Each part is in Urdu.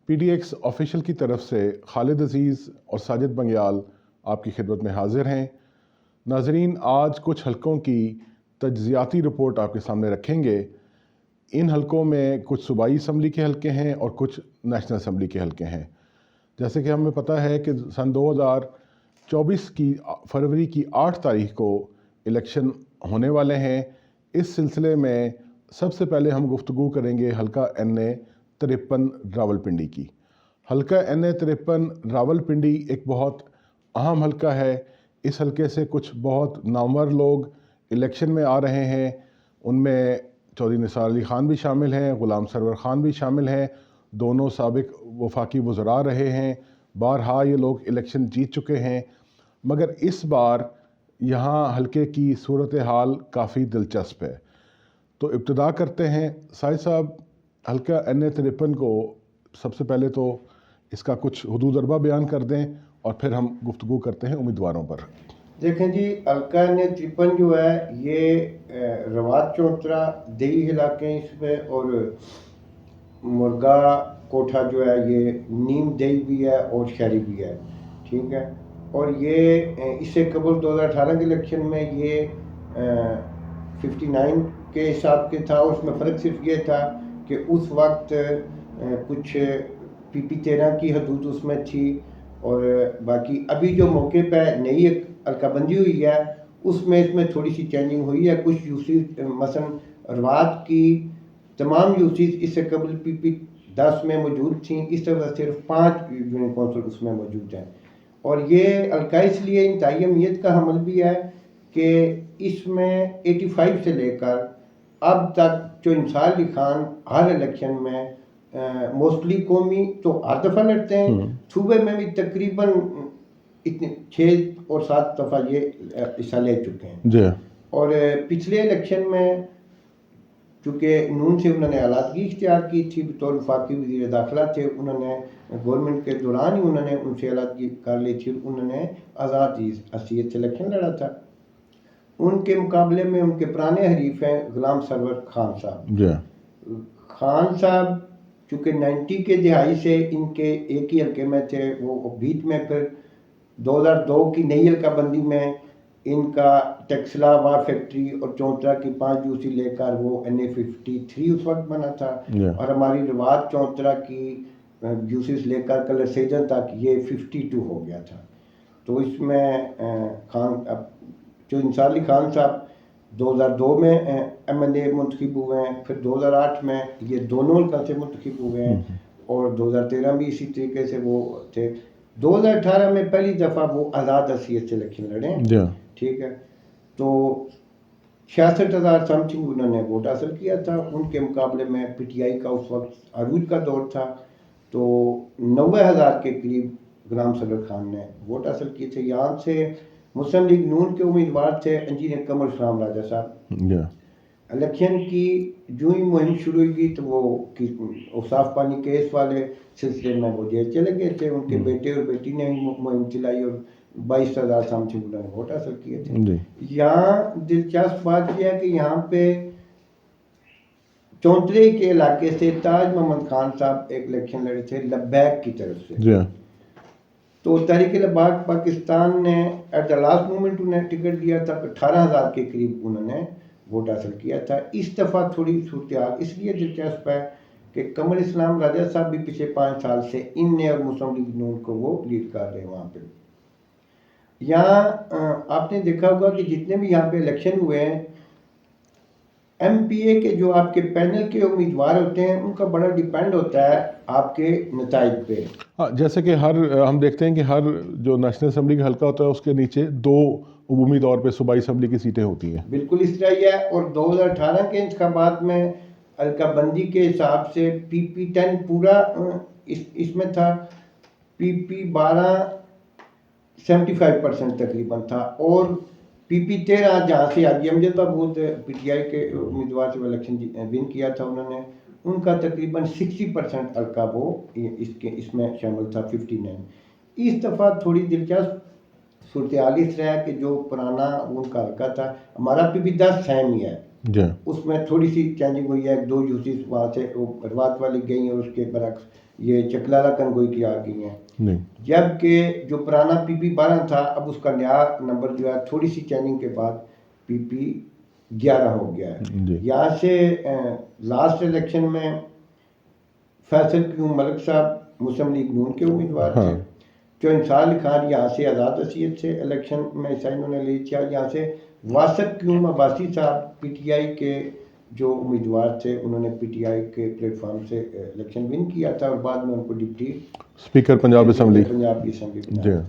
PDX آفیشل کی طرف سے خالد عزیز اور ساجد بنگیال آپ کی خدمت میں حاضر ہیں۔ ناظرین، آج کچھ حلقوں کی تجزیاتی رپورٹ آپ کے سامنے رکھیں گے۔ ان حلقوں میں کچھ صوبائی اسمبلی کے حلقے ہیں اور کچھ نیشنل اسمبلی کے حلقے ہیں۔ جیسے کہ ہمیں پتہ ہے کہ سن 2024 کی فروری کی 8 تاریخ کو الیکشن ہونے والے ہیں۔ اس سلسلے میں سب سے پہلے ہم گفتگو کریں گے حلقہ NA 53 راولپنڈی کی۔ حلقہ NA 53 راولپنڈی ایک بہت اہم حلقہ ہے۔ اس حلقے سے کچھ بہت نامور لوگ الیکشن میں آ رہے ہیں۔ ان میں چودھری نثار علی خان بھی شامل ہیں، غلام سرور خان بھی شامل ہیں، دونوں سابق وفاقی وزراء رہے ہیں۔ بارہا یہ لوگ الیکشن جیت چکے ہیں، مگر اس بار یہاں حلقے کی صورتحال کافی دلچسپ ہے۔ تو ابتدا کرتے ہیں۔ ساجد صاحب، حلقہ NA 53 کو سب سے پہلے تو اس کا کچھ حدود اربا بیان کر دیں اور پھر ہم گفتگو کرتے ہیں امیدواروں پر۔ دیکھیں جی، حلقہ NA 53 جو ہے یہ روات چوترا دیہی علاقے اس میں، اور مرگا کوٹھا جو ہے یہ نیم دیہی بھی ہے اور شہری بھی ہے، ٹھیک ہے۔ اور یہ اس سے قبل 2018 کے الیکشن میں یہ 59 کے حساب کے تھا۔ اس میں فرق صرف یہ تھا کہ اس وقت کچھ PP13 کی حدود اس میں تھی، اور باقی ابھی جو موقع پہ نئی ایک حلقہ بندی ہوئی ہے اس میں تھوڑی سی چینجنگ ہوئی ہے۔ کچھ یوسیز مثلا روات کی تمام یوسیز اس سے قبل PP10 میں موجود تھیں، اس طرح صرف 5 یونین کونسل اس میں موجود ہیں۔ اور یہ حلقہ اس لیے انتہائی اہمیت کا حامل بھی ہے کہ اس میں 85 سے لے کر اب تک جو نثار علی خان ہر الیکشن میں موسٹلی قومی تو ہر دفعہ لڑتے ہیں، صوبے میں بھی تقریباً اتنے 6 اور 7 دفعہ یہ حصہ لے چکے ہیں جی۔ اور پچھلے الیکشن میں چونکہ نون سے انہوں نے علیحدگی اختیار کی تھی، بطور وفاقی وزیر داخلہ تھے، انہوں نے گورنمنٹ کے دوران ہی انہوں نے ان سے علیحدگی کر لی تھی، انہوں نے آزاد حیثیت سے الیکشن لڑا تھا۔ ان کے مقابلے میں ان کے پرانے حریف ہیں غلام سرور خان صاحب۔ جی۔ خان صاحب چونکہ 90 کے دہائی سے ان کے ایک ہی حلقے میں تھے، وہ بیچ میں پھر 2002 کی نئی حلقہ بندی میں ان کا ٹیکسلا وا فیکٹری اور چونترا کی 5 یوسی لے کر وہ NA 53 اس وقت بنا تھا، اور ہماری روات چونترا کی یوسیز لے کر کلر سیجن تک یہ 52 ہو گیا تھا۔ تو اس میں خان جو نثار علی خان صاحب 2002 میں MLA منتخب ہوئے ہیں، پھر 2008 میں یہ دونوں حلقہ سے منتخب ہوئے ہیں، اور 2013 بھی اسی طریقے سے وہ تھے۔ 2018 میں پہلی دفعہ وہ آزاد حیثیت سے الیکشن لڑے ہیں، ٹھیک ہے۔ تو 66,000 سم تھنگ انہوں نے ووٹ حاصل کیا تھا۔ ان کے مقابلے میں PTI کا اس وقت عروج کا دور تھا، تو 90,000 کے قریب غلام سرور خان نے ووٹ حاصل کیے تھے۔ یہاں سے مسلم لیگ نون کے امیدوار تھے انجینئر قمر اسلام راجہ صاحب۔ الیکشن کی جو ہی مہم شروع ہوئی تو وہ اوصاف پانی کیس والے سلسلے میں وہ جیل چلے گئے تھے۔ ان کے بیٹے اور بیٹی نے مہم چلائی اور 22,000 سم تھنگ انہوں نے ووٹ حاصل کیے تھے۔ یہاں دلچسپ بات یہ ہے کہ یہاں پہ چونترے کے علاقے سے تاج محمد خان صاحب ایک الیکشن لڑے تھے لبیک کی طرف سے، تو تحریک لبیک پاکستان نے ایٹ دا لاسٹ مومنٹ انہیں ٹکٹ دیا تھا، 18,000 کے قریب انہوں نے ووٹ حاصل کیا تھا۔ اس دفعہ تھوڑی صورتحال اس لیے دلچسپ ہے کہ قمر اسلام راجہ صاحب بھی پچھلے 5 سال سے ان نے اور مسلم لیگ نون کو وہ لیڈ کر رہے ہیں وہاں پہ۔ یہاں آپ نے دیکھا ہوگا کہ جتنے بھی یہاں پہ الیکشن ہوئے ہیں MPA کے جو آپ کے پینل کے امیدوار ہوتے ہیں ان کا بڑا ڈیپینڈ ہوتا ہے آپ کے نتائج پہ۔ جیسے کہ ہم دیکھتے ہیں کہ ہر جو نیشنل اسمبلی کا حلقہ ہوتا ہے اس کے نیچے 2 عمومی طور پہ صوبائی اسمبلی کی سیٹیں ہوتی ہیں۔ بالکل اس طرح ہی ہے، اور 2018 کے انتخابات میں حلقہ بندی کے حساب سے PP10 پورا اس میں تھا، PP12 75% تقریباً تھا، اور PP13 جہاں سے حاجی امجد محمود PTI کے امیدوار سے الیکشن ون کیا تھا انہوں نے، ان کا تقریباً 60% حلقہ وہ اس میں شامل تھا 59۔ اس دفعہ تھوڑی دلچسپ صورتحال اس طرح ہے کہ جو پرانا ان کا حلقہ تھا ہمارا PP10 سیم ہی ہے، اس میں تھوڑی سی چینجنگ ہوئی ہے، 2 یوسیز وہاں سے روات والی گئی اور اس کے برعکس یہ چکلالہ کنگوئی کی آ گئی ہیں، نہیں جبکہ جو پرانا پی پی 12 تھا اب اس کا نیا نمبر جو ہے تھوڑی سی چینجنگ کے بعد پی پی 11 ہو گیا ہے۔ جی یہاں سے لاسٹ الیکشن میں فیصل کیوں ملک صاحب مسلم لیگ نون کے امیدوار تھے، ہاں جو انصار علی خان یہاں سے آزاد حیثیت سے الیکشن میں حصہ انہوں نے لے لیا، یہاں سے واسق کیوں عباسی صاحب پی ٹی آئی کے جو امیدوار تھے انہوں نے پی ٹی آئی کے پلیٹ فارم سے الیکشن ون کیا تھا اور بعد میں ان کو deputy speaker Punjab assembly Punjab کی اسمبلی جی بنایا۔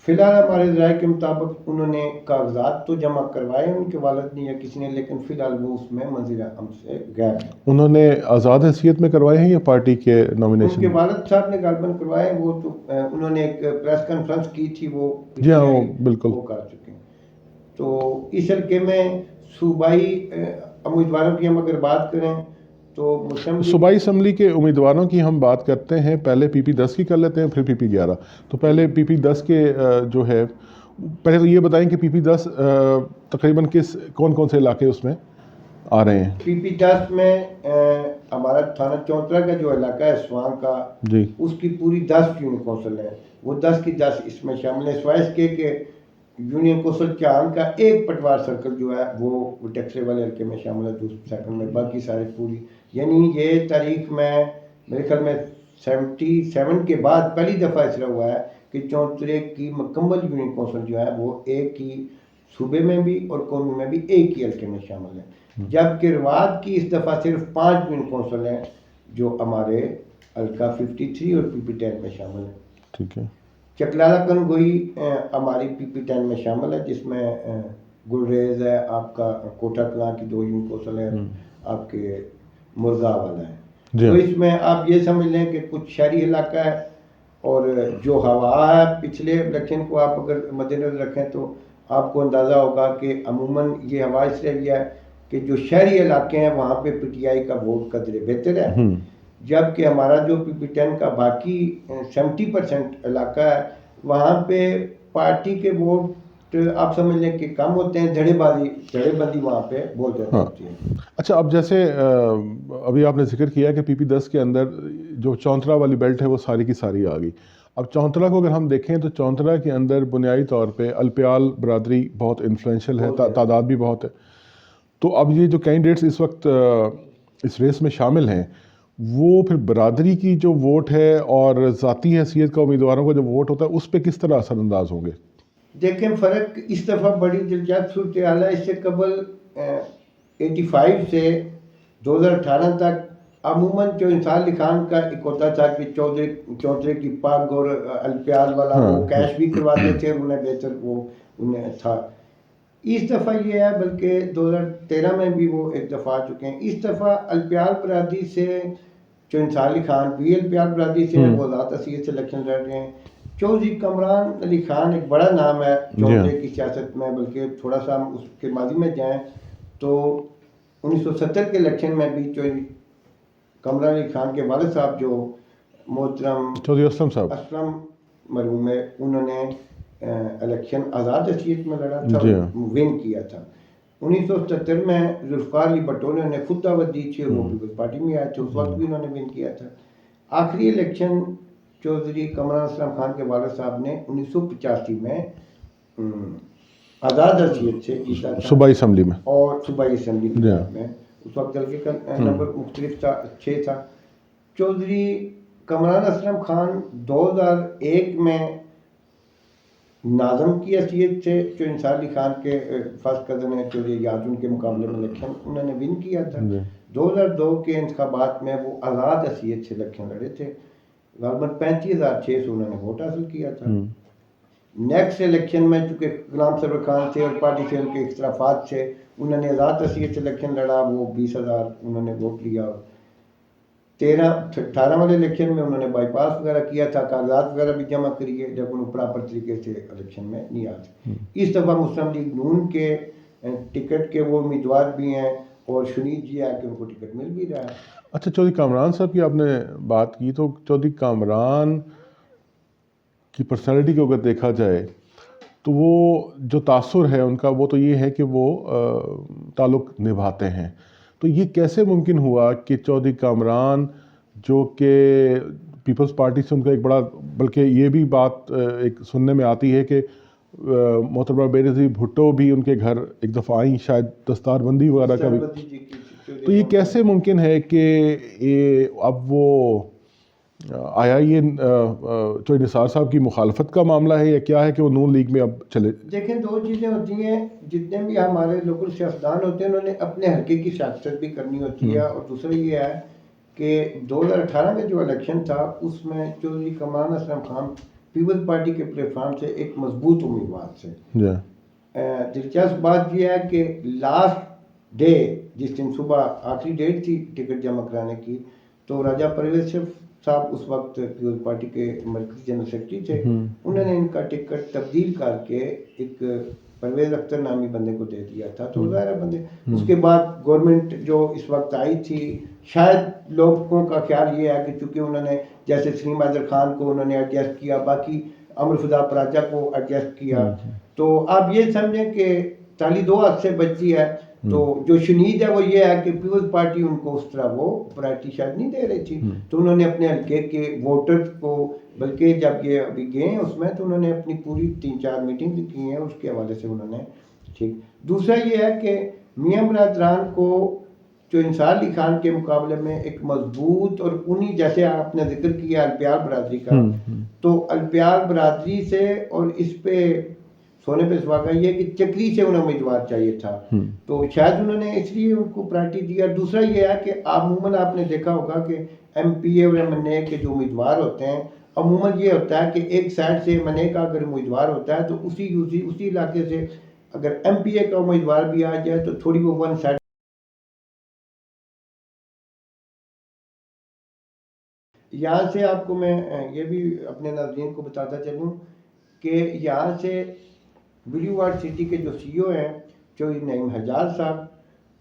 فی الحال ہمارے ذرائع کے مطابق انہوں نے کاغذات تو جمع کروائے ان کے والد نے یا کسی نے، لیکن فی الحال وہ اس میں منظر عام سے غائب ہیں۔ انہوں نے آزاد حیثیت میں کروائے ہیں یا پارٹی کے ان کے نامینیشن؟ والد صاحب نے غالباً کروائے، وہ تو انہوں نے ایک پریس کانفرنس کی تھی، وہ جی ہاں وہ بالکل وہ کر چکے ہیں۔ تو اس حلقے میں صوبائی امیدواروں کی ہم اگر بات کریں تو مسلم لیگ صوبائی اسمبلی کے امیدواروں کی ہم بات کرتے ہیں، پہلے پی پی 10 کی کر لیتے ہیں پھر پی پی 11۔ تو پہلے پی پی 10 کے جو ہے، پہلے تو یہ بتائیں کہ پی پی 10 تقریباً کون کون سے علاقے اس میں آ رہے ہیں؟ پی پی 10 میں ہمارا تھانہ چونترا کا جو علاقہ ہے سوانگ کا، جی اس کی پوری 10 یونین کونسل ہیں، وہ 10 کی 10 اس میں شامل ہیں، سوائے اس کے کہ یونین کونسل چاند کا ایک پٹوار سرکل جو ہے وہ ٹیکسرے والے حلقے میں شامل ہے، دوسرے سیکنڈ میں، باقی سارے پوری، یعنی یہ تاریخ میں میرے خیال میں 77 کے بعد پہلی دفعہ اس طرح ہوا ہے کہ چونترے کی مکمل یونین کونسل جو ہے وہ ایک ہی صوبے میں بھی اور قومی میں بھی ایک ہی حلقے میں شامل ہے، جبکہ رواد کی اس دفعہ صرف 5 یونین کونسل ہیں جو ہمارے حلقہ 53 اور پی پی 10 میں شامل ہیں۔ ٹھیک ہے۔ چکلالہ کنگوئی ہماری پی پی 10 میں شامل ہے، جس میں گلریز ہے، آپ کا کوٹھا کلاں کی 2 یونین کونسل ہے، آپ کے مرغا والا ہے۔ جی تو ہاں اس میں آپ یہ سمجھ لیں کہ کچھ شہری علاقہ ہے، اور جو ہوا ہے پچھلے الیکشن کو آپ اگر مد نظر رکھیں تو آپ کو اندازہ ہوگا کہ عموماً یہ ہوا اس لیے بھی ہے کہ جو شہری علاقے ہیں وہاں پہ پی ٹی آئی کا ووٹ قدرے بہتر ہے، جبکہ ہمارا جو پی پی 10 کا باقی 70% علاقہ ہے وہاں پہ پارٹی کے ووٹ آپ سمجھ لیں کہ کم ہوتے ہیں، دھڑے بندی وہاں پہ بہت زیادہ ہوتی ہے۔ اچھا، اب جیسے ابھی آپ نے ذکر کیا کہ پی پی 10 کے اندر جو چونترا والی بیلٹ ہے وہ ساری کی ساری آ گئی۔ اب چونترا کو اگر ہم دیکھیں تو چونترا کے اندر بنیادی طور پہ الپیال برادری بہت انفلوئنشل ہے، تعداد بھی بہت ہے۔ تو اب یہ جو کینڈیڈیٹس اس وقت اس ریس میں شامل ہیں وہ پھر برادری کی جو ووٹ ہے اور ذاتی حیثیت کا امیدواروں کا جو ووٹ ہوتا ہے اس پہ کس طرح اثر انداز ہوں گے؟ دیکھیں فرق اس دفعہ بڑی دلچسپ صورتحال ہے، اس سے قبل 85 سے 2018 تک عموماً جو انصار علی خان کا ایک ہوتا تھا کہ چودھری کی پگ اور الپیال والا وہ کیش بھی کرواتے تھے، انہیں بہتر وہ انہیں تھا۔ اس دفعہ یہ ہے، بلکہ 2013 میں بھی وہ ایک دفعہ آ چکے ہیں، اس دفعہ الپیال برادری سے جو انصار علی خان بھی الپیال برادری سے ہیں، وہ ذات حیثیت سے الیکشن لڑ رہے ہیں۔ چودھری کمران علی خان ایک بڑا نام ہے چودھری کی سیاست میں، بلکہ تھوڑا سا ہم اس کے ماضی میں جائیں تو 1970 کے الیکشن میں بھی چودھری کمران علی خان کے والد صاحب جو محترم چودھری اسلم صاحب اسلم مرحوم ہے، انہوں نے الیکشن آزاد حیثیت میں لڑا تھا، جی ون کیا تھا۔ 1977 میں ذوالفقار علی بھٹو نے انہیں خود دعوت دی تھی اور وہ پیپلز پارٹی میں آئے تھے، اس وقت بھی انہوں نے ون کیا تھا۔ آخری الیکشن چودھری کمران اسلم خان کے والد صاحب نے 1985 میں آزاد حیثیت سے جیتا تھا صوبائی اسمبلی میں، اور صوبائی اسمبلی میں اس وقت حلقے کا نمبر مختلف تھا، 6 تھا۔ چودھری کمران اسلم خان 2001 میں ناظم کی حیثیت سے جو انصار علی خان کے فرسٹ کزن ہیں چودھری یادون کے مقابلے میں الیکشن انہوں نے ون کیا تھا۔ 2002 کے انتخابات میں وہ آزاد حیثیت سے الیکشن لڑے تھے، غالباً 35,600 انہوں نے ووٹ حاصل کیا تھا۔ نیکسٹ الیکشن میں چونکہ غلام سرور خان تھے اور پارٹی سے ان کے اختلافات سے انہوں نے آزاد حیثیت سے الیکشن لڑا، وہ 20,000 انہوں نے ووٹ لیا۔ 18 والے الیکشن میں انہوں نے بائی پاس وغیرہ کیا تھا، کاغذات وغیرہ بھی جمع کریے، جب انہوں پراپر طریقے سے الیکشن میں نہیں آتے۔ اس دفعہ مسلم لیگ نون کے ٹکٹ کے وہ امیدوار بھی ہیں اور شنید جی ہے کہ ان کو ٹکٹ مل بھی رہا ہے۔ اچھا، چودھری کامران صاحب کی آپ نے بات کی، تو چودھری کامران کی پرسنالٹی کو اگر دیکھا جائے تو وہ جو تاثر ہے ان کا وہ تو یہ ہے کہ وہ تعلق نبھاتے ہیں۔ تو یہ کیسے ممکن ہوا کہ چودھری کامران جو کہ پیپلز پارٹی سے ان کا ایک بڑا، بلکہ یہ بھی بات ایک سننے میں آتی ہے کہ محترمہ بے نظیر بھٹو بھی ان کے گھر ایک دفعہ آئیں، شاید دستار بندی وغیرہ کا بھی. تو یہ کیسے ممکن ہے کہ اب وہ آیا یہ چوہے نثار صاحب کی مخالفت کا معاملہ ہے یا کیا ہے کہ وہ نون لیگ میں اب چلے؟ دیکھیں دو چیزیں ہوتی ہیں، جتنے بھی ہمارے لوکل سیاستدان ہوتے ہیں انہوں نے اپنے حلقے کی سیاست بھی کرنی ہوتی ہے، اور دوسرا یہ ہے کہ 2018 میں جو الیکشن تھا اس میں چودھری کمران اسلم خان پیپلز پارٹی کے پلیٹ فارم سے ایک مضبوط امیدوار تھے. دلچسپ بات یہ ہے کہ لاسٹ ڈے جس دن صبح آخری ڈیٹ تھی ٹکٹ جمع کرانے کی، تو راجہ پرویز صاحب اس وقت پیپلز پارٹی کے مرکزی جنرل سیکرٹری تھے، انہوں نے ان کا ٹکٹ تبدیل کر کے ایک پرویز اختر نامی بندے کو دے دیا تھا. تو ظاہر بندے اس کے بعد گورنمنٹ جو اس وقت آئی تھی، شاید لوگوں کا خیال یہ ہے کہ چونکہ انہوں نے جیسے سلیم حیدر خان کو انہوں نے ایڈجسٹ کیا، باقی امر فضا پراجا کو ایڈجسٹ کیا، تو آپ یہ سمجھیں کہ تالی دو ہاتھ سے بچتی ہے. تو جو شنید ہے وہ یہ ہے کہ پیپلز پارٹی ان کو اس طرح وہ پرائرٹی شاید نہیں دے رہی تھی، تو انہوں نے اپنے حلقے کے ووٹرز کو، بلکہ جب یہ ابھی گئے ہیں اس میں تو انہوں نے اپنی پوری 3-4 میٹنگ بھی کی ہیں، اس کے حوالے سے انہوں نے ٹھیک. دوسرا یہ ہے کہ میاں برادران کو جو انصار علی خان کے مقابلے میں ایک مضبوط، اور انہی جیسے آپ نے ذکر کیا الپیال برادری کا، تو الپیال برادری سے اور اس پہ سونے پہ سہاگا یہ کہ چکری سے انہیں امیدوار چاہیے تھا، تو شاید انہوں نے اس لیے ان کو پرائرٹی دیا. دوسرا یہ ہے کہ عموماً آپ نے دیکھا ہوگا کہ ایم پی اے اور ایم این اے کے جو امیدوار ہوتے ہیں، عموماً یہ ہوتا ہے کہ ایک سائڈ سے ایم این اے کا اگر امیدوار ہوتا ہے تو اسی علاقے سے اگر ایم پی اے کا امیدوار بھی آ جائے تو تھوڑی وہ ون سائڈ. یہاں سے آپ کو میں یہ بھی اپنے ناظرین کو بتاتا چلوں کہ یہاں سے بلیو وارڈ سٹی کے جو سی او ہیں چودھری نعیم حجاز صاحب،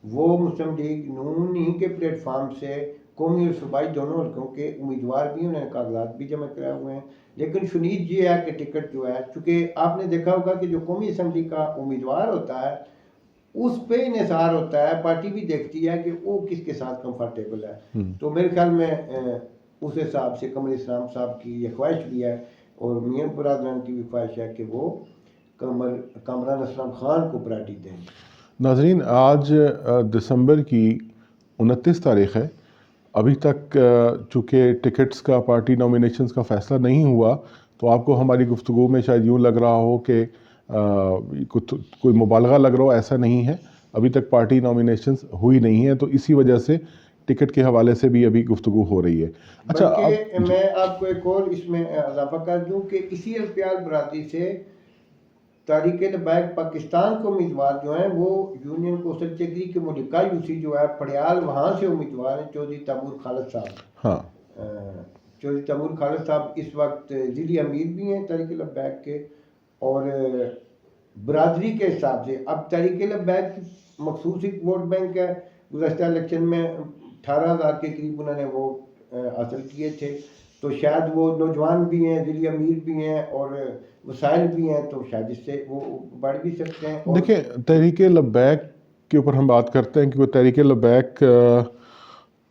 وہ مسلم لیگ نون ہی کے پلیٹ فارم سے قومی اور صوبائی دونوں حلقوں کے امیدوار بھی، انہوں نے کاغذات بھی جمع کرائے ہوئے ہیں. لیکن شنید یہ ہے کہ ٹکٹ جو ہے، چونکہ آپ نے دیکھا ہوگا کہ جو قومی اسمبلی کا امیدوار ہوتا ہے اس پہ انحصار ہوتا ہے، پارٹی بھی دیکھتی ہے کہ وہ کس کے ساتھ کمفرٹیبل ہے. تو میرے خیال میں اس حساب سے قمر اسلام صاحب کی یہ خواہش بھی ہے، اور میاں برادران کی بھی خواہش ہے کہ وہ کامران اسلم خان کو پرائرٹی دیں. ناظرین، آج دسمبر کی 29 تاریخ ہے. ابھی تک چونکہ ٹکٹس کا، پارٹی نامینیشنز کا فیصلہ نہیں ہوا، تو آپ کو ہماری گفتگو میں شاید یوں لگ رہا ہو کہ کوئی مبالغہ لگ رہا ہو. ایسا نہیں ہے، ابھی تک پارٹی نامینیشنز ہوئی نہیں ہیں، تو اسی وجہ سے ٹکٹ کے حوالے سے بھی ابھی گفتگو ہو رہی ہے. اچھا، بلکہ میں آپ کو ایک اور اس میں اضافہ کر دوں کہ اسی الپیال برادری سے تحریک لبیک پاکستان کے امیدوار جو ہیں وہ یونین کوسل چکری کے ملکہ یوسی جو ہے پڑیال، وہاں سے امیدوار ہیں چودھری تیمور خالد صاحب. چودھری تیمور خالد صاحب اس وقت ضلعی امیر بھی ہیں تحریک لبیک کے، اور برادری کے حساب سے اب تحریک لبیک مخصوص ایک ووٹ بینک ہے. گزشتہ الیکشن میں 18,000 کے قریب انہوں نے ووٹ حاصل کیے تھے، تو شاید وہ نوجوان بھی ہیں، ضلعی امیر بھی ہیں، اور وسائل بھی ہیں، تو شاید اس سے وہ بڑھ بھی سکتے ہیں. دیکھیں، تحریک لبیک کے اوپر ہم بات کرتے ہیں کہ تحریک لبیک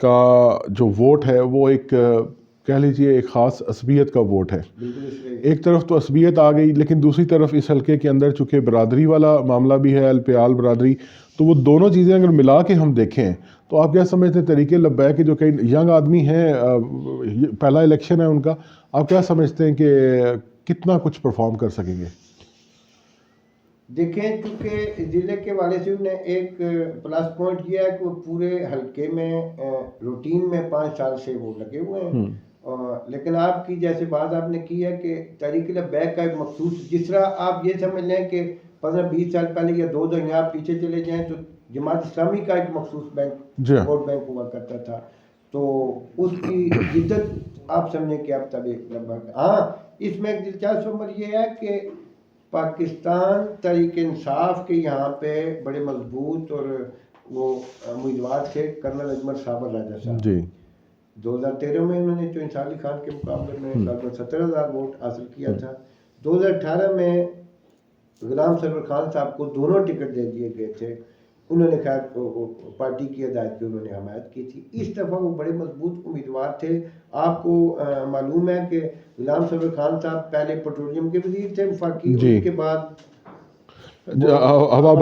کا جو ووٹ ہے وہ ایک کہہ لیجیے ایک خاص عصبیت کا ووٹ ہے. ایک طرف تو عصبیت آ گئی، لیکن دوسری طرف اس حلقے کے اندر چونکہ برادری والا معاملہ بھی ہے، الپیال برادری، تو وہ دونوں چیزیں اگر ملا کے ہم دیکھیں تو آپ کیا سمجھتے ہیں تحریک لبیک کے جو کئی ینگ آدمی ہیں، پہلا الیکشن ہے ان کا، آپ کیا سمجھتے ہیں کہ کتنا کچھ پرفارم کر سکیں گے؟ دیکھیں، چونکہ ضلع کے والے سے انہیں ایک پلس پوائنٹ یہ ہے کہ وہ پورے حلقے میں روٹین میں 5 سال سے وہ لگے ہوئے ہیں. لیکن آپ کی جیسے بات آپ نے کی ہے کہ تحریک لبیک کا ایک مخصوص، جس طرح آپ یہ سمجھ لیں کہ 15-20 سال پہلے یا 2 دہائیاں آپ پیچھے چلے جائیں تو جماعت اسلامی کا ایک مخصوص بینک، ووٹ بینک ہوا کرتا تھا، تو اس کی جدت آپ سمجھیں کہ اب تحریک لبیک. ہاں، اس میں ایک دلچسپ امر یہ ہے کہ پاکستان تحریک انصاف کے یہاں پہ بڑے مضبوط اور وہ امیدوار تھے کرنل اجمل صابر راجہ صاحب. 2013 میں انہوں نے انصار علی خان کے مقابلے میں 17,000 ووٹ حاصل کیا تھا. 2018 میں غلام سرور خان صاحب کو دونوں ٹکٹ دے دیے گئے تھے، انہوں نے خیر پارٹی کی ہدایت پہ انہوں نے حمایت کی تھی. اس دفعہ وہ بڑے مضبوط امیدوار تھے. آپ کو معلوم ہے کہ غلام سرور خان صاحب پہلے پیٹرولیم کے وزیر تھے وفاقی, ان کے بعد ہوا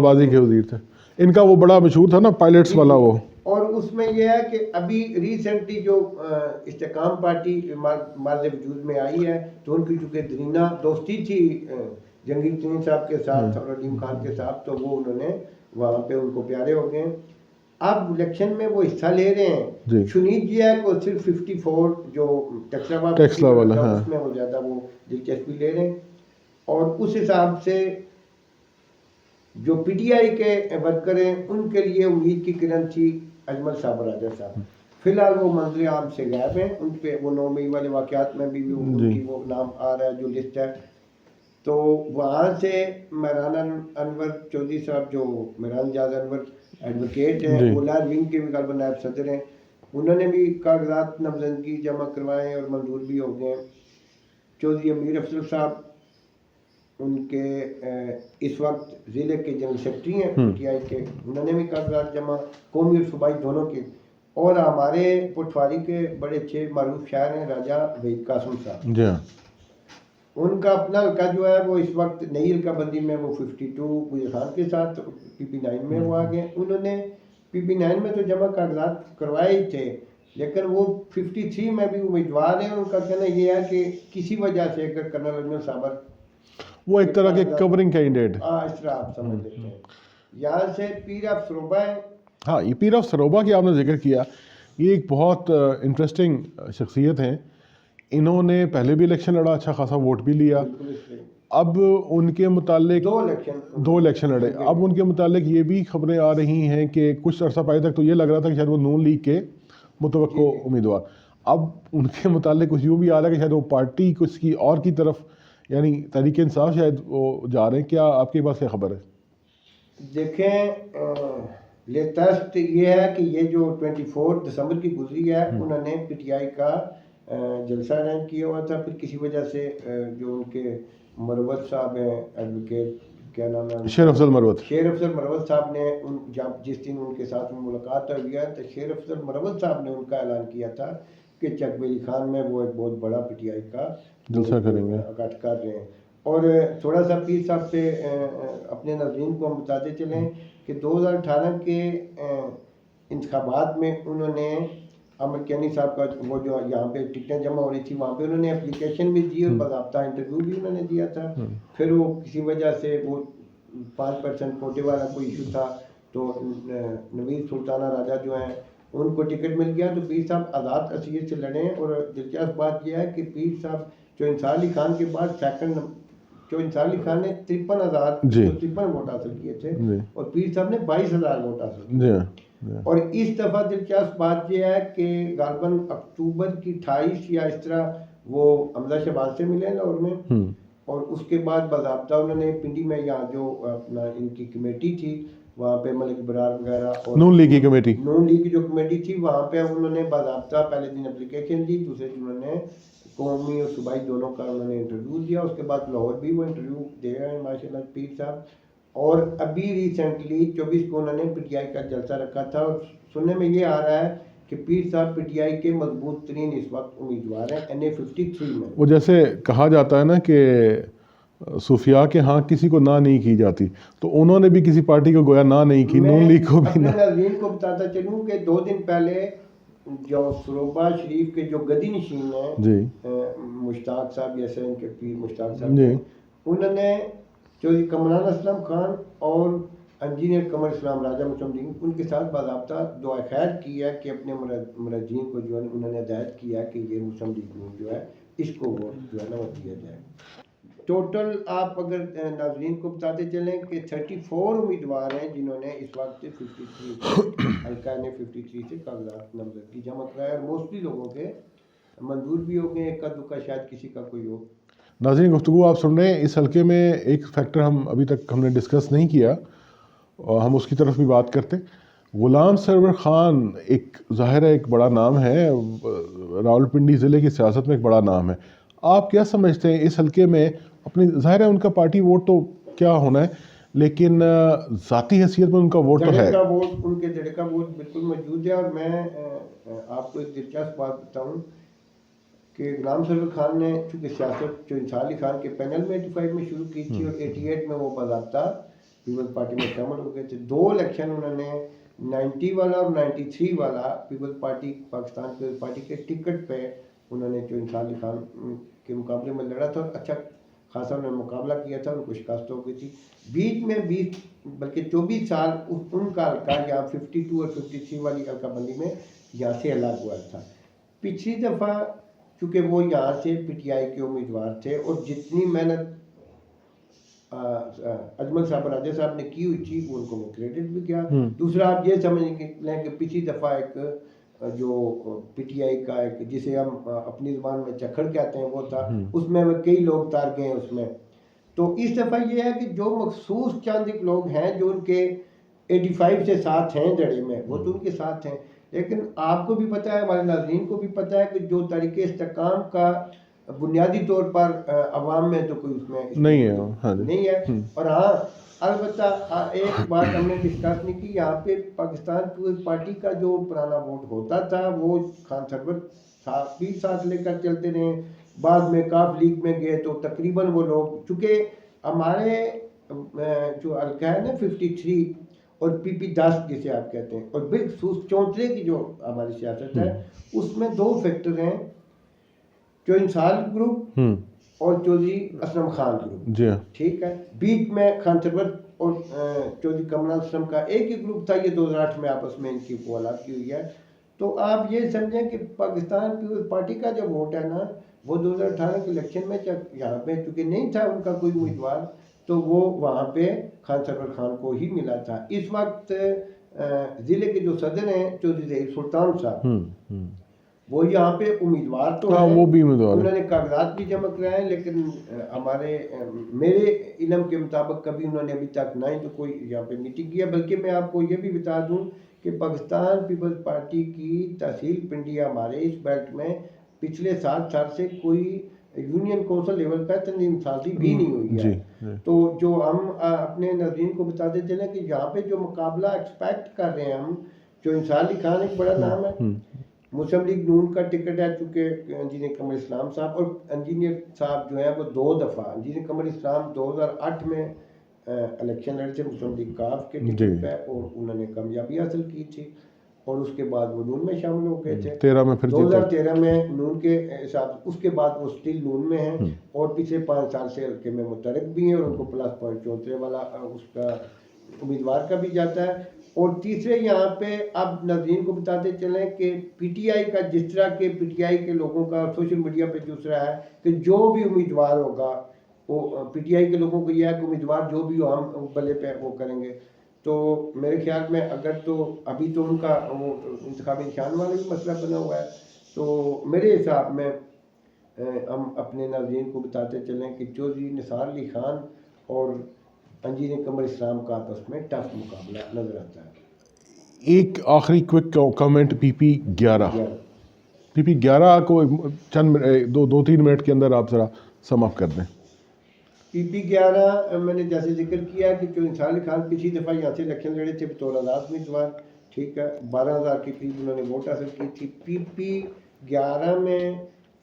بازی کے وزیر تھے. ان کا وہ بڑا مشہور تھا نا پائلٹس والا وہ. اور اس میں یہ ہے کہ ابھی ریسنٹلی جو استحکام پارٹی مارز وجود میں آئی ہے, تو ان کی چونکہ درینہ دوستی تھی جنگی ترین صاحب کے ساتھ اور علیم خان کے ساتھ, تو وہ انہوں نے وہاں پہ ان کو پیارے ہو گئے. اب الیکشن میں وہ حصہ لے رہے ہیں. شنید جی ہے وہ صرف 54 جو ٹیکسلا والا اس میں وہ زیادہ وہ دلچسپی لے رہے ہیں. اور اس حساب سے جو پی ٹی آئی کے ورکر ہیں ان کے لیے امید کی کرن تھی اجمل صاحب راجہ صاحب. فی الحال وہ منظر عام سے غائب ہیں. ان پہ وہ 9 مئی والے واقعات میں بھی ان کی وہ نام آ رہا ہے جو لسٹ ہے. تو وہاں سے مہران انور چودھری صاحب جو مہران جاز انور ایڈوکیٹ ہیں, وہ لائر ونگ کے بھی غالباً نائب صدر ہیں, انہوں نے بھی کاغذات نامزدگی جمع کروائے اور منظور بھی ہو گئے. چودھری امیر افضل صاحب ان کے اس وقت ضلع کے جنرل سیکرٹری ہیں پی ٹی آئی کے, انہوں نے بھی کاغذات جمع, قومی اور صوبائی دونوں کے. اور ہمارے پٹواری کے بڑے اچھے معروف شاعر ہیں راجہ وحید قاسم صاحب, ان کا اپنا حلقہ جو ہے وہ اس وقت نئی حلقہ بندی میں وہ 52 کوئی خان کے ساتھ پی پی 9 میں وہ آ گئے. انہوں نے پی پی 9 میں تو جمع کاغذات کروائے ہی تھے, لیکن وہ 53 میں بھی امیدوار ہیں. ان کا کہنا یہ ہے کہ کسی وجہ سے اگر کرنل اجمل صابر وہ ایک طرح کے کورنگ کینڈیڈیٹ, اس طرح آپ سمجھ لیتے ہیں. یہاں سے پیر آف سروبا ہے. ہاں, یہ پیر آف سروبا کی آپ نے ذکر کیا, یہ ایک بہت انٹرسٹنگ شخصیت ہیں. انہوں نے پہلے بھی الیکشن لڑا, اچھا خاصا ووٹ بھی لیا. اب ان کے متعلق 2 الیکشن لڑے. اب ان کے متعلق یہ بھی خبریں آ رہی ہیں کہ کچھ عرصہ پہلے تک تو یہ لگ رہا تھا کہ شاید وہ نون لیگ کے متوقع امیدوار, اب ان کے متعلق کچھ یوں بھی آ رہا ہے کہ شاید وہ پارٹی کچھ کی اور کی طرف, یعنی تحریک انصاف شاید وہ جا رہے ہیں. کیا آپ کے پاس کیا خبر ہے؟ دیکھیں, لیٹسٹ یہ ہے کہ یہ جو 24 دسمبر کی گزری ہے, انہوں نے پی ٹی آئی کا جلسہ ارینج کیا ہوا تھا. پھر کسی وجہ سے جو ان کے مروت صاحب ہیں ایڈوکیٹ, کیا نام ہے, شیر افضل مروت صاحب نے جس دن ان کے ساتھ ملاقات ہوئی ہے, تو شیر افضل مروت صاحب نے ان کا اعلان کیا تھا کہ چک ویلی خان میں وہ ایک بہت بڑا پی ٹی آئی کا جلسہ کریں گے, اکٹھ کر رہے ہیں. اور تھوڑا سا پیر صاحب سے اپنے ناظرین کو ہم بتاتے چلیں کہ 2018 کے انتخابات میں انہوں نے عامر کینی صاحب کا وہ جو یہاں پہ ٹکٹیں جمع ہو رہی تھی وہاں پہ انہوں نے اپلیکیشن بھی دی اور باضابطہ انٹرویو بھی انہوں نے دیا تھا. پھر وہ کسی وجہ سے وہ 5% کوٹے والا کوئی ایشو تھا, تو نوید سلطانہ راجہ جو ہیں ان کو ٹکٹ مل گیا. تو پیر صاحب آزاد حیثیت سے لڑے. اور دلچسپ بات یہ ہے کہ پیر صاحب جو انصار علی خان کے بعد سیکنڈ, جو انصار علی خان نے 53,053 ووٹ حاصل کیے تھے اور پیر صاحب نے 22,000 ووٹ حاصل کیے. اور اس دفعہ دلچسپ بات یہ ہے کہ غالباً اکتوبر کی 28 یا اس طرح وہ حمزہ شہباز سے ملے لاہور میں, اور اس کے بعد باضابطہ انہوں نے پنڈی میں یہاں جو اپنا ان کی کمیٹی تھی وہاں پہ ملک برار وغیرہ اور نون لیگ کی کمیٹی, نون لیگ کی جو کمیٹی تھی وہاں پہ انہوں نے باضابطہ پہلے دن اپلیکیشن دی, دوسرے دن انہوں نے قومی اور صوبائی دونوں کا انہوں نے انٹرویو دیا. اس کے بعد لاہور بھی وہ انٹرویو دے رہے ہیں ماشاء اللہ پیر صاحب. اور ابھی ریسنٹلی 24 کو انہوں نے پی ٹی آئی کا جلسہ رکھا تھا, اور سننے میں یہ آ رہا ہے کہ پیر صاحب پی ٹی آئی کے مضبوط ترین اس وقت امیدوار ہیں NA53 میں. وہ جیسے کہا جاتا ہے نا کہ صوفیاء کے ہاں کسی کو نہ نہیں کی جاتی, تو انہوں نے بھی کسی پارٹی کو گویا نہ نہیں کی, نون لیگ کو بھی. میں اپنے ناظرین کو بتاتا چلوں کہ 2 دن پہلے جو سروبا شریف کے جو گدی نشین ہیں مشتاق صاحب, جیسے ان کے پیر مشتاق صاحب, انہوں نے چودھری کمران اسلم خان اور انجینئر قمر اسلام راجہ مسلم دین ان کے ساتھ باضابطہ دعا خیر کی ہے کہ اپنے مرجین کو جو ہے انہوں نے ہدایت کیا ہے کہ یہ مسلم لیگ جو ہے اس کو ووٹ جو ہے نا وہ دیا جائے. ٹوٹل آپ اگر ناظرین کو بتاتے چلیں کہ 34 امیدوار ہیں جنہوں نے اس وقت 53 حلقہ نے 53 سے کاغذات نامزدگی جمع کرایا, اور موسٹلی لوگوں کے منظور بھی ہو گئے, ایک دکا شاید کسی کا کوئی ہو. ناظرین گفتگو آپ سن رہے ہیں. اس حلقے میں ایک فیکٹر ہم ابھی تک ہم نے ڈسکس نہیں کیا, اور ہم اس کی طرف بھی بات کرتے. غلام سرور خان ایک ظاہر ہے ایک بڑا نام ہے, راولپنڈی ضلع کی سیاست میں ایک بڑا نام ہے. آپ کیا سمجھتے ہیں اس حلقے میں اپنی, ظاہر ہے ان کا پارٹی ووٹ تو کیا ہونا ہے, لیکن ذاتی حیثیت میں ان کا ووٹ تو ہے. جڑے کا ووٹ، ان کے جڑے کا ووٹ بالکل موجود ہے. اور میں آپ کو ایک دلچسپ بات بتاؤں کہ غلام سرور خان نے چونکہ سیاست جو انصار علی خان کے پینل میں 85 میں شروع کی تھی اور 88 میں وہ باضابطہ پیپلز پارٹی میں شامل ہو گئے تھے. 2 الیکشن انہوں نے 90 والا اور 93 والا Peoples Party, Pakistan Peoples Party کے ٹکٹ پہ انہوں نے جو انصار علی خان کے مقابلے میں لڑا تھا اور اچھا خاصا انہوں نے مقابلہ کیا تھا. ان کو شکست ہو گئی تھی. بیچ میں 20 بلکہ 24 سال ان کا حلقہ یہاں 52 اور 53 والی حلقہ بندی میں یہاں سے الگ ہوا تھا. پچھلی دفعہ چونکہ وہ یہاں سے پی ٹی آئی کے امیدوار تھے اور جتنی محنت اجمل صاحب راجہ صاحب نے کی ہوئی تھی وہ ان کو میں کریڈٹ بھی کیا. دوسرا آپ یہ سمجھ لیں کہ پچھلی دفعہ ایک جو پی ٹی آئی کا ایک جسے ہم اپنی زبان میں چکھڑ کہتے ہیں وہ تھا، اس میں کئی لوگ تار گئے ہیں اس میں. تو اس دفعہ یہ ہے کہ جو مخصوص چند ایک لوگ ہیں جو ان کے 85 سے ساتھ ہیں جڑے میں، وہ تو ان کے ساتھ ہیں. لیکن آپ کو بھی پتہ ہے، ہمارے ناظرین کو بھی پتہ ہے کہ جو تحریک استحکام کا بنیادی طور پر عوام میں تو کوئی اس میں نہیں ہے. اور ہاں البتہ ایک بات ہم نے ڈسکس نہیں کی، یہاں پہ پاکستان پیپلز پارٹی کا جو پرانا ووٹ ہوتا تھا وہ خان سرور بھی ساتھ لے کر چلتے رہے. بعد میں کاف لیگ میں گئے تو تقریباً وہ لوگ، چونکہ ہمارے جو حلقہ ہے نا 53 اور پی پی 10 جسے آپ کہتے ہیں، اور بالخصوص چونترے کی جو ہماری سیاست ہے اس میں 2 فیکٹر ہیں، جو انصار گروپ اور چودھری اسلم خان گروپ. ٹھیک ہے، بیچ میں خان سرور اور چودھری کمران اسلم کا ایک ہی گروپ تھا. یہ 2008 میں آپس میں ان کی موالات کی ہوئی ہے. تو آپ یہ سمجھیں کہ پاکستان پیپلز پارٹی کا جو ووٹ ہے نا وہ 2018 کے الیکشن میں یہاں پہ چونکہ نہیں تھا ان کا کوئی امیدوار تو وہ وہاں پہ خان سرور خان کو ہی ملا تھا. اس وقت ضلع کے جو صدر ہیں چودھری ظہیر سلطان صاحب، وہ یہاں پہ امیدوار تو ہیں، وہ بھی امیدوار، انہوں نے کاغذات بھی جمع کرائے ہیں، لیکن میرے علم کے مطابق کبھی انہوں نے ابھی تک نہ ہی تو کوئی یہاں پہ میٹنگ کیا. بلکہ میں آپ کو یہ بھی بتا دوں کہ پاکستان پیپلز پارٹی کی تحصیل پنڈیا ہمارے اس بیلٹ میں پچھلے 7 سال سے کوئی یونین کونسل لیول پہ تنظیم سازی بھی نہیں ہوئی ہے. تو جو ہم اپنے ناظرین کو بتاتے چلیں کہ یہاں پہ جو مقابلہ ایکسپیکٹ کر رہے ہیں ہم، جو انصار علی خان ایک بڑا نام ہے، مسلم لیگ نون کا ٹکٹ ہے چونکہ انجینئر قمر اسلام صاحب، اور انجینئر صاحب جو ہیں وہ 2 دفعہ، انجینئر قمر اسلام 2008 میں الیکشن لڑے تھے مسلم لیگ کاف کے ٹکٹ پہ اور انہوں نے کامیابی حاصل کی تھی اور اس کے بعد وہ نون میں شامل ہو گئے تھے. 2013 میں نون کے حساب، اس کے بعد وہ اسٹل نون میں ہیں اور پچھلے 5 سال سے حلقے میں متحرک بھی ہیں اور ان کو پلس پوائنٹ چونترے والا اس کا امیدوار کا بھی جاتا ہے. اور تیسرے یہاں پہ اب ناظرین کو بتاتے چلیں کہ پی ٹی آئی کا جس طرح کے پی ٹی آئی کے لوگوں کا سوشل میڈیا پہ جس طرح ہے کہ جو بھی امیدوار ہوگا وہ پی ٹی آئی کے لوگوں کو یہ ہے کہ امیدوار جو بھی ہو ہم بلے پہ وہ کریں گے. تو میرے خیال میں اگر تو ابھی تو ان کا وہ انتخابی نشان والا بھی مسئلہ بنا ہوا ہے، تو میرے حساب میں ہم اپنے ناظرین کو بتاتے چلیں کہ چودھری نثار علی خان اور انجینئر قمر اسلام کا آپس میں ٹف مقابلہ نظر آتا ہے. ایک آخری کوئک کامنٹ پی پی 11 کو چند 2-3 منٹ کے اندر آپ ذرا سم اپ کر دیں. پی پی 11 میں نے جیسے ذکر کیا کہ جو انصار علی خان پچھلی دفعہ یہاں سے الیکشن لڑے تھے بطور آزاد امیدوار، ٹھیک ہے، 12,000 کے قریب انہوں نے ووٹ حاصل کی تھی. پی پی 11 میں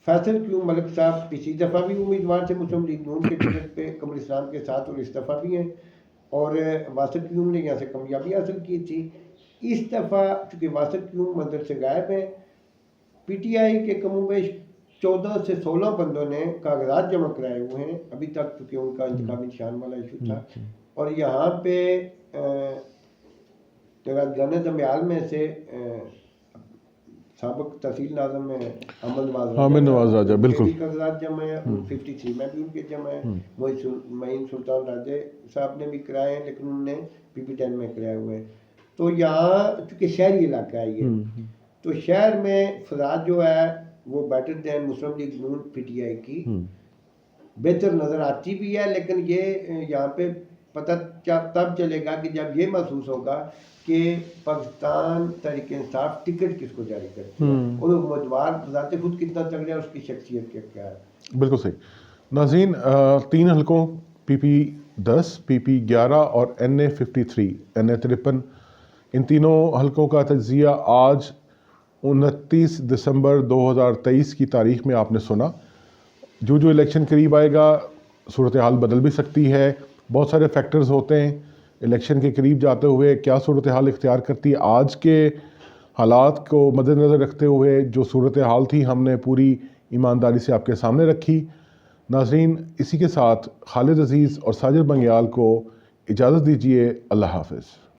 فیصل کیوم ملک صاحب پچھلی دفعہ بھی امیدوار تھے مسلم لیگ نون کے ٹکٹ پہ قمر اسلام کے ساتھ اور اس دفعہ بھی ہیں، اور واسط کیوم نے یہاں سے کامیابی حاصل کی تھی. اس دفعہ چونکہ واسط کیوم منظر سے غائب ہیں، پی ٹی آئی کے کم و بیش 14 سے 16 بندوں نے کاغذات جمع کرائے ہوئے ہیں ابھی تک، چونکہ ان کا انتخابی نشان والا ایشو تھا. اور یہاں پہ جگہ دمیال میں سے سابق تحصیل ناظم میں احمد نواز راجہ بالکل کاغذات جمع ہیں، 53 میں بھی ان کے جمع ہیں. معین سلطان راجہ صاحب نے بھی کرائے ہیں لیکن انہوں نے پی پی 10 میں کرائے ہوئے ہیں. تو یہاں چونکہ شہری علاقہ ہے یہ، تو شہر میں فضا جو ہے وہ بیٹر دین مسلم لیگ نون پی ٹی آئی کی بہتر نظر آتی بھی ہے. لیکن یہ یہاں پہ پتہ تب چلے گا کہ جب یہ محسوس ہوگا کہ پاکستان تحریک انصاف ٹکٹ کس کو جاری کرتی ہے اور امیدوار ذات خود کتنا تگڑا ہے، اس کی شخصیت کیا ہے. بالکل صحیح. ناظرین 3 حلقوں پی پی 10, PP 11 اور NA 53 NA 53 ان تینوں حلقوں کا تجزیہ آج 29 دسمبر 2023 کی تاریخ میں آپ نے سنا۔ جو الیکشن قریب آئے گا صورتحال بدل بھی سکتی ہے، بہت سارے فیکٹرز ہوتے ہیں، الیکشن کے قریب جاتے ہوئے کیا صورتحال اختیار کرتی ہے۔ آج کے حالات کو مد نظر رکھتے ہوئے جو صورتحال تھی ہم نے پوری ایمانداری سے آپ کے سامنے رکھی۔ ناظرین، اسی کے ساتھ خالد عزیز اور ساجد بنگیال کو اجازت دیجیے۔ اللہ حافظ۔